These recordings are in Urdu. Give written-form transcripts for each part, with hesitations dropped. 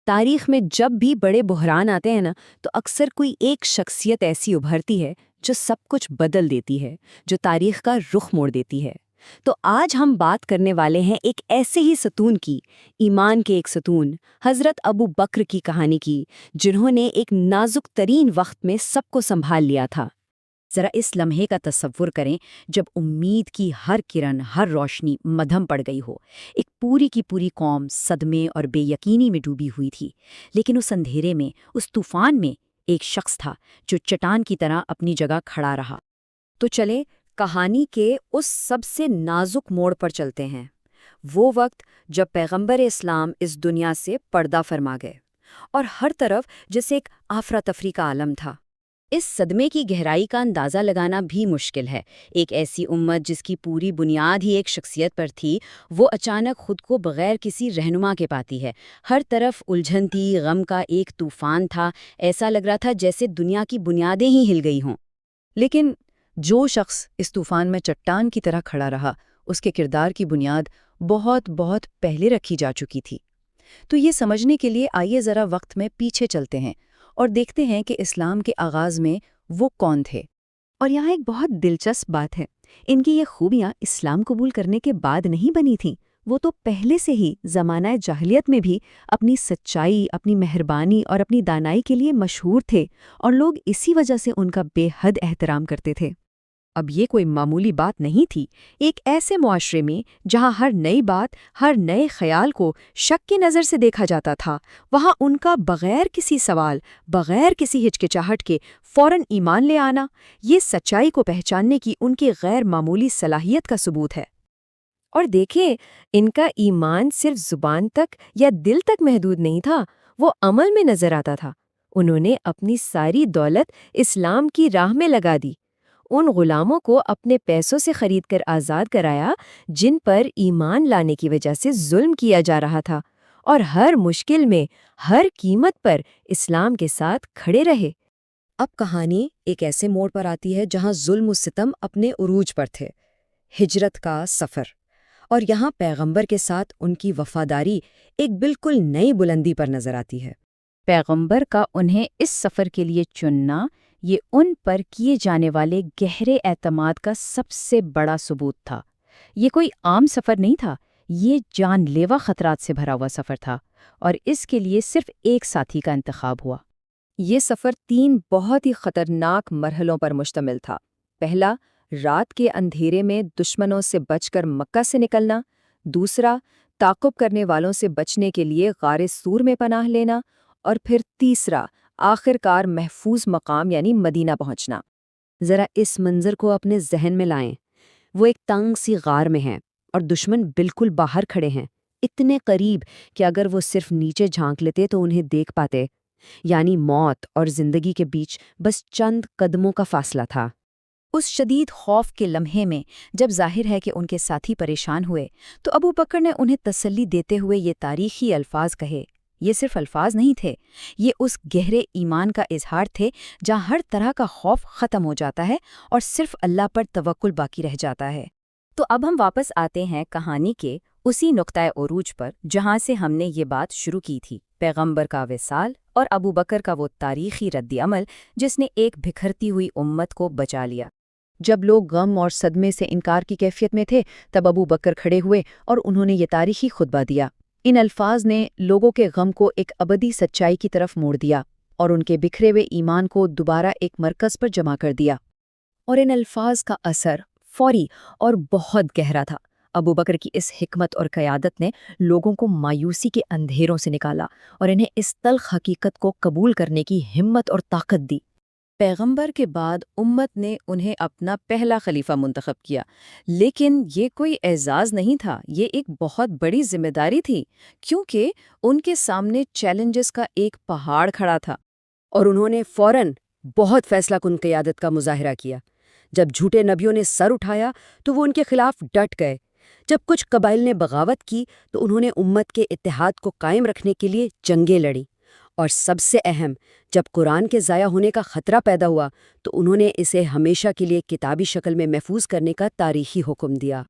تاریخ میں جب بھی بڑے بحران آتے ہیں نا تو اکثر کوئی ایک شخصیت ایسی ابھرتی ہے جو سب کچھ بدل دیتی ہے، جو تاریخ کا رخ موڑ دیتی ہے۔ تو آج ہم بات کرنے والے ہیں ایک ایسے ہی ستون کی، ایمان کے ایک ستون، حضرت ابو بکر کی کہانی کی، جنہوں نے ایک نازک ترین وقت میں سب کو سنبھال لیا تھا۔ ذرا اس لمحے کا تصور کریں جب امید کی ہر کرن، ہر روشنی مدھم پڑ گئی ہو۔ ایک پوری کی پوری قوم صدمے اور بے یقینی میں ڈوبی ہوئی تھی، لیکن اس اندھیرے میں، اس طوفان میں ایک شخص تھا جو چٹان کی طرح اپنی جگہ کھڑا رہا۔ تو چلے کہانی کے اس سب سے نازک موڑ پر چلتے ہیں، وہ وقت جب پیغمبر اسلام اس دنیا سے پردہ فرما گئے اور ہر طرف جیسے ایک افراتفری کا عالم تھا۔ اس صدمے کی گہرائی کا اندازہ لگانا بھی مشکل ہے۔ ایک ایسی امت جس کی پوری بنیاد ہی ایک شخصیت پر تھی، وہ اچانک خود کو بغیر کسی رہنما کے پاتی ہے۔ ہر طرف الجھن تھی، غم کا ایک طوفان تھا، ایسا لگ رہا تھا جیسے دنیا کی بنیادیں ہی ہل گئی ہوں۔ لیکن جو شخص اس طوفان میں چٹان کی طرح کھڑا رہا، اس کے کردار کی بنیاد بہت بہت پہلے رکھی جا چکی تھی۔ تو یہ سمجھنے کے لیے آئیے ذرا وقت میں پیچھے چلتے ہیں اور دیکھتے ہیں کہ اسلام کے آغاز میں وہ کون تھے۔ اور یہاں ایک بہت دلچسپ بات ہے، ان کی یہ خوبیاں اسلام قبول کرنے کے بعد نہیں بنی تھیں، وہ تو پہلے سے ہی زمانہ جاہلیت میں بھی اپنی سچائی، اپنی مہربانی اور اپنی دانائی کے لیے مشہور تھے، اور لوگ اسی وجہ سے ان کا بے حد احترام کرتے تھے۔ اب یہ کوئی معمولی بات نہیں تھی۔ ایک ایسے معاشرے میں جہاں ہر نئی بات، ہر نئے خیال کو شک کی نظر سے دیکھا جاتا تھا، وہاں ان کا بغیر کسی سوال، بغیر کسی ہچکچاہٹ کے فوراً ایمان لے آنا، یہ سچائی کو پہچاننے کی ان کی غیر معمولی صلاحیت کا ثبوت ہے۔ اور دیکھیں، ان کا ایمان صرف زبان تک یا دل تک محدود نہیں تھا، وہ عمل میں نظر آتا تھا۔ انہوں نے اپنی ساری دولت اسلام کی راہ میں لگا دی، ان غلاموں کو اپنے پیسوں سے خرید کر آزاد کرایا جن پر ایمان لانے کی وجہ سے ظلم کیا جا رہا تھا، اور ہر مشکل میں، ہر قیمت پر اسلام کے ساتھ کھڑے رہے۔ اب کہانی ایک ایسے موڑ پر آتی ہے جہاں ظلم و ستم اپنے عروج پر تھے، ہجرت کا سفر، اور یہاں پیغمبر کے ساتھ ان کی وفاداری ایک بالکل نئی بلندی پر نظر آتی ہے۔ پیغمبر کا انہیں اس سفر کے لیے چننا، یہ ان پر کیے جانے والے گہرے اعتماد کا سب سے بڑا ثبوت تھا۔ یہ کوئی عام سفر نہیں تھا، یہ جان لیوا خطرات سے بھرا ہوا سفر تھا، اور اس کے لیے صرف ایک ساتھی کا انتخاب ہوا۔ یہ سفر 3 بہت ہی خطرناک مرحلوں پر مشتمل تھا۔ پہلا، رات کے اندھیرے میں دشمنوں سے بچ کر مکہ سے نکلنا۔ دوسرا، تعقب کرنے والوں سے بچنے کے لیے غار سور میں پناہ لینا۔ اور پھر تیسرا، آخر کار محفوظ مقام یعنی مدینہ پہنچنا۔ ذرا اس منظر کو اپنے ذہن میں لائیں۔ وہ ایک تنگ سی غار میں ہیں اور دشمن بالکل باہر کھڑے ہیں، اتنے قریب کہ اگر وہ صرف نیچے جھانک لیتے تو انہیں دیکھ پاتے، یعنی موت اور زندگی کے بیچ بس چند قدموں کا فاصلہ تھا۔ اس شدید خوف کے لمحے میں جب ظاہر ہے کہ ان کے ساتھی پریشان ہوئے، تو ابو بکر نے انہیں تسلی دیتے ہوئے یہ تاریخی الفاظ کہے۔ یہ صرف الفاظ نہیں تھے، یہ اس گہرے ایمان کا اظہار تھے جہاں ہر طرح کا خوف ختم ہو جاتا ہے اور صرف اللہ پر توکل باقی رہ جاتا ہے۔ تو اب ہم واپس آتے ہیں کہانی کے اسی نقطۂ عروج پر جہاں سے ہم نے یہ بات شروع کی تھی، پیغمبر کا وصال اور ابو بکر کا وہ تاریخی رد عمل جس نے ایک بکھرتی ہوئی امت کو بچا لیا۔ جب لوگ غم اور صدمے سے انکار کی کیفیت میں تھے، تب ابو بکر کھڑے ہوئے اور انہوں نے یہ تاریخی خطبہ دیا۔ ان الفاظ نے لوگوں کے غم کو ایک ابدی سچائی کی طرف موڑ دیا اور ان کے بکھرے ہوئے ایمان کو دوبارہ ایک مرکز پر جمع کر دیا۔ اور ان الفاظ کا اثر فوری اور بہت گہرا تھا۔ ابو بکر کی اس حکمت اور قیادت نے لوگوں کو مایوسی کے اندھیروں سے نکالا اور انہیں اس تلخ حقیقت کو قبول کرنے کی ہمت اور طاقت دی۔ پیغمبر کے بعد امت نے انہیں اپنا پہلا خلیفہ منتخب کیا، لیکن یہ کوئی اعزاز نہیں تھا، یہ ایک بہت بڑی ذمہ داری تھی، کیونکہ ان کے سامنے چیلنجز کا ایک پہاڑ کھڑا تھا۔ اور انہوں نے فوراً بہت فیصلہ کن قیادت کا مظاہرہ کیا۔ جب جھوٹے نبیوں نے سر اٹھایا تو وہ ان کے خلاف ڈٹ گئے، جب کچھ قبائل نے بغاوت کی تو انہوں نے امت کے اتحاد کو قائم رکھنے کے لیے جنگیں لڑیں، اور سب سے اہم، جب قرآن کے ضائع ہونے کا خطرہ پیدا ہوا تو انہوں نے اسے ہمیشہ کے لیے کتابی شکل میں محفوظ کرنے کا تاریخی حکم دیا۔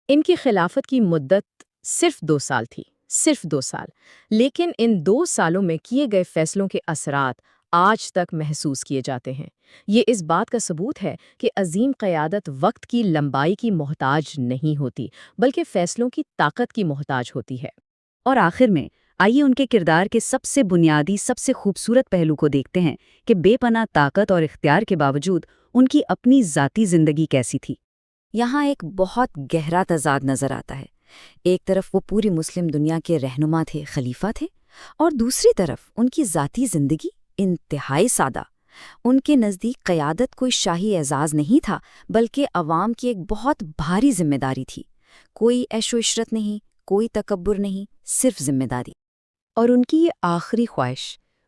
ان کی خلافت کی مدت صرف 2 سال تھی، صرف 2 سال، لیکن ان 2 سالوں میں کیے گئے فیصلوں کے اثرات آج تک محسوس کیے جاتے ہیں۔ یہ اس بات کا ثبوت ہے کہ عظیم قیادت وقت کی لمبائی کی محتاج نہیں ہوتی، بلکہ فیصلوں کی طاقت کی محتاج ہوتی ہے۔ اور آخر میں آئیے ان کے کردار کے سب سے بنیادی، سب سے خوبصورت پہلو کو دیکھتے ہیں کہ بے پناہ طاقت اور اختیار کے باوجود ان کی اپنی ذاتی زندگی کیسی تھی۔ یہاں ایک بہت گہرا تضاد نظر آتا ہے۔ ایک طرف وہ پوری مسلم دنیا کے رہنما تھے، خلیفہ تھے، اور دوسری طرف ان کی ذاتی زندگی انتہائی سادہ۔ ان کے نزدیک قیادت کوئی شاہی اعزاز نہیں تھا، بلکہ عوام کی ایک بہت بھاری ذمہ داری تھی۔ کوئی عیش و عشرت نہیں، کوئی تکبر نہیں، صرف ذمہ داری۔ اور ان کی یہ آخری خواہش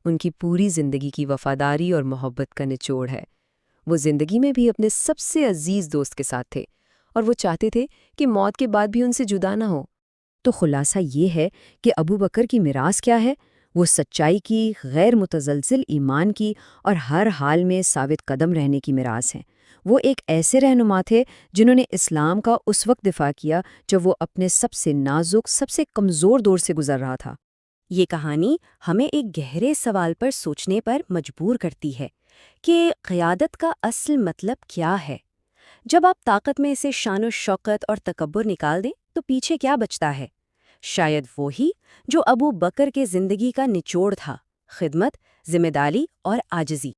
ان کی پوری زندگی کی وفاداری اور محبت کا نچوڑ ہے۔ وہ زندگی میں بھی اپنے سب سے عزیز دوست کے ساتھ تھے، اور وہ چاہتے تھے کہ موت کے بعد بھی ان سے جدا نہ ہو۔ تو خلاصہ یہ ہے کہ ابو بکر کی میراث کیا ہے؟ وہ سچائی کی، غیر متزلزل ایمان کی اور ہر حال میں ثابت قدم رہنے کی میراث ہیں۔ وہ ایک ایسے رہنما تھے جنہوں نے اسلام کا اس وقت دفاع کیا جب وہ اپنے سب سے نازک، سب سے کمزور دور سے گزر رہا تھا۔ یہ کہانی ہمیں ایک گہرے سوال پر سوچنے پر مجبور کرتی ہے کہ قیادت کا اصل مطلب کیا ہے؟ جب آپ طاقت میں سے شان و شوکت اور تکبر نکال دیں تو پیچھے کیا بچتا ہے؟ شاید وہی جو ابو بکر کے زندگی کا نچوڑ تھا: خدمت، ذمہ داری اور عاجزی۔